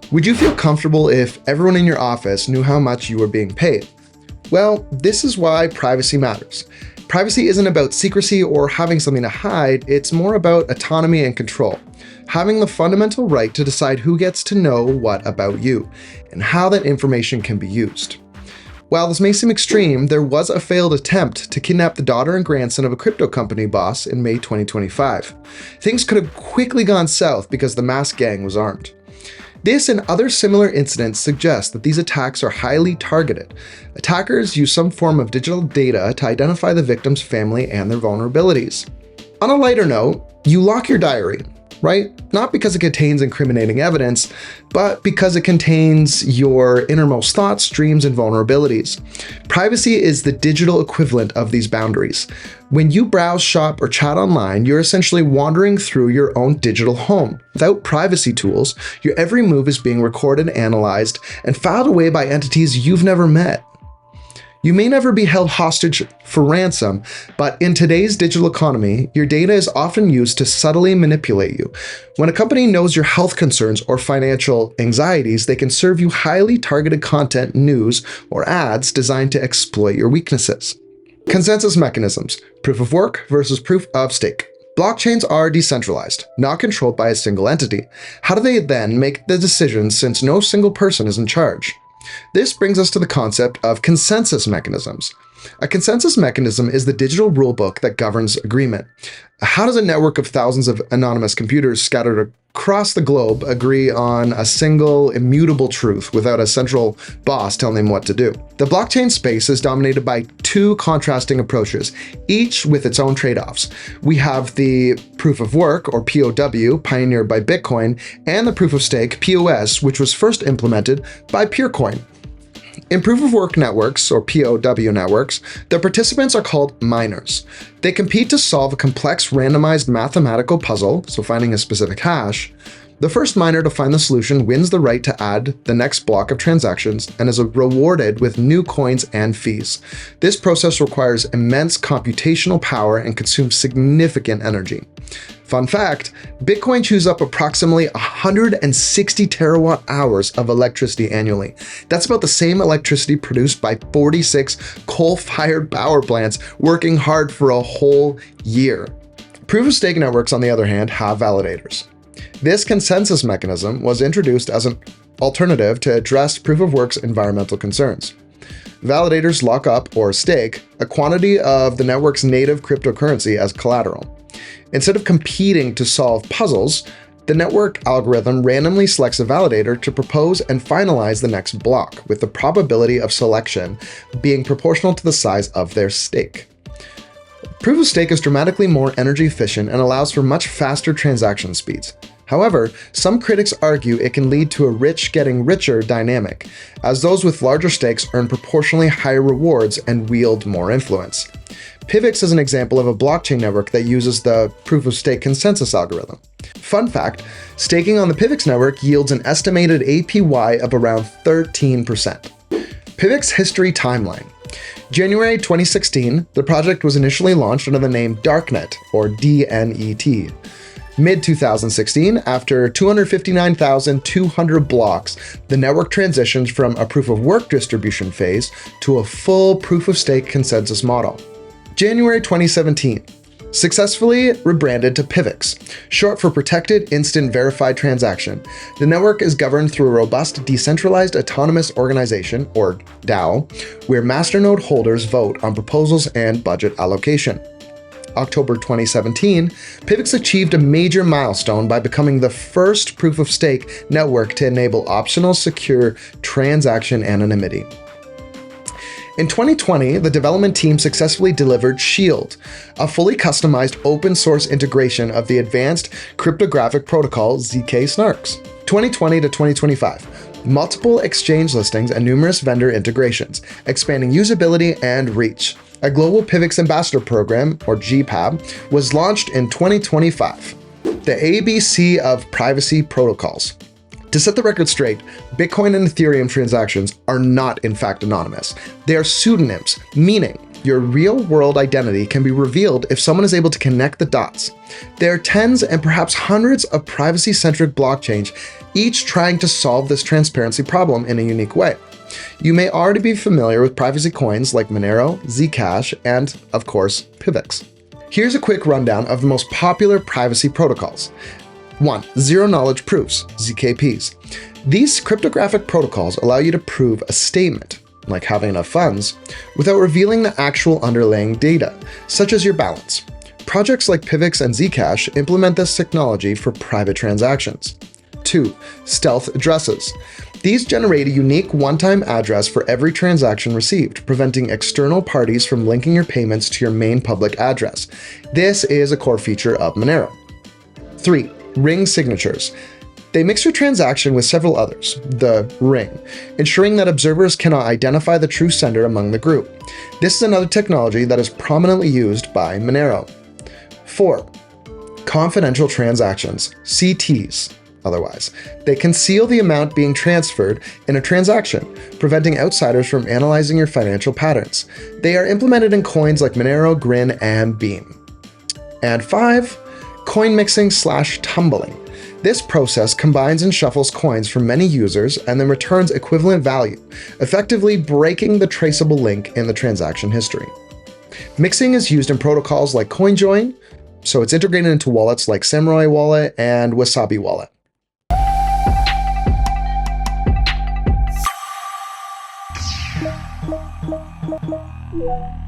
Would you feel comfortable if everyone in your office knew how much you were being paid? Well, this is why privacy matters. Privacy isn't about secrecy or having something to hide, it's more about autonomy and control. Having the fundamental right to decide who gets to know what about you, and how that information can be used. While this may seem extreme, there was a failed attempt to kidnap the daughter and grandson of a crypto company boss in May 2025. Things could have quickly gone south because the masked gang was armed. This and other similar incidents suggest that these attacks are highly targeted. Attackers use some form of digital data to identify the victim's family and their vulnerabilities. On a lighter note, you lock your diary, right? Not because it contains incriminating evidence, but because it contains your innermost thoughts, dreams, and vulnerabilities. Privacy is the digital equivalent of these boundaries. When you browse, shop, or chat online, you're essentially wandering through your own digital home. Without privacy tools, your every move is being recorded, analyzed, and filed away by entities you've never met. You may never be held hostage for ransom, but in today's digital economy, your data is often used to subtly manipulate you. When a company knows your health concerns or financial anxieties, they can serve you highly targeted content, news, or ads designed to exploit your weaknesses. Consensus mechanisms: proof of work versus proof of stake. Blockchains are decentralized, not controlled by a single entity. How do they then make the decisions since no single person is in charge? This brings us to the concept of consensus mechanisms. A consensus mechanism is the digital rulebook that governs agreement. How does a network of thousands of anonymous computers scattered across the globe agree on a single immutable truth without a central boss telling them what to do? The blockchain space is dominated by two contrasting approaches, each with its own trade-offs. We have the proof of work, or POW, pioneered by Bitcoin, and the proof of stake, POS, which was first implemented by Peercoin. In proof-of-work networks, or POW networks, the participants are called miners. They compete to solve a complex randomized mathematical puzzle, so finding a specific hash. The first miner to find the solution wins the right to add the next block of transactions and is rewarded with new coins and fees. This process requires immense computational power and consumes significant energy. Fun fact, Bitcoin chews up approximately 160 terawatt hours of electricity annually. That's about the same electricity produced by 46 coal-fired power plants working hard for a whole year. Proof-of-stake networks, on the other hand, have validators. This consensus mechanism was introduced as an alternative to address proof-of-work's environmental concerns. Validators lock up, or stake, a quantity of the network's native cryptocurrency as collateral. Instead of competing to solve puzzles, the network algorithm randomly selects a validator to propose and finalize the next block, with the probability of selection being proportional to the size of their stake. Proof of stake is dramatically more energy efficient and allows for much faster transaction speeds. However, some critics argue it can lead to a rich getting richer dynamic, as those with larger stakes earn proportionally higher rewards and wield more influence. PIVX is an example of a blockchain network that uses the proof-of-stake consensus algorithm. Fun fact, staking on the PIVX network yields an estimated APY of around 13%. PIVX history timeline. January 2016, the project was initially launched under the name Darknet, or DNET. Mid-2016, after 259,200 blocks, the network transitions from a proof-of-work distribution phase to a full proof-of-stake consensus model. January 2017, successfully rebranded to PIVX, short for Protected Instant Verified Transaction. The network is governed through a robust Decentralized Autonomous Organization, or DAO, where masternode holders vote on proposals and budget allocation. October 2017, PIVX achieved a major milestone by becoming the first proof-of-stake network to enable optional secure transaction anonymity. In 2020, the development team successfully delivered SHIELD, a fully customized open-source integration of the advanced cryptographic protocol ZK Snarks. 2020 to 2025, multiple exchange listings and numerous vendor integrations, expanding usability and reach. A global PIVX Ambassador Program, or GPAB, was launched in 2025. The ABC of privacy protocols. To set the record straight, Bitcoin and Ethereum transactions are not in fact anonymous. They are pseudonyms, meaning Your real-world identity can be revealed if someone is able to connect the dots. There are tens and perhaps hundreds of privacy-centric blockchains, each trying to solve this transparency problem in a unique way. You may already be familiar with privacy coins like Monero, Zcash, and, of course, PIVX. Here's a quick rundown of the most popular privacy protocols. 1. Zero-knowledge proofs, ZKPs. These cryptographic protocols allow you to prove a statement, like having enough funds, without revealing the actual underlying data, such as your balance. Projects like PIVX and Zcash implement this technology for private transactions. 2. Stealth addresses. These generate a unique one-time address for every transaction received, preventing external parties from linking your payments to your main public address. This is a core feature of Monero. 3. Ring signatures. They mix your transaction with several others, the ring, ensuring that observers cannot identify the true sender among the group. This is another technology that is prominently used by Monero. 4. Confidential transactions, CTs. Otherwise, they conceal the amount being transferred in a transaction, preventing outsiders from analyzing your financial patterns. They are implemented in coins like Monero, Grin, and Beam. And 5. Coin mixing/tumbling. This process combines and shuffles coins from many users and then returns equivalent value, effectively breaking the traceable link in the transaction history. Mixing is used in protocols like CoinJoin, so it's integrated into wallets like Samurai Wallet and Wasabi Wallet. Yeah.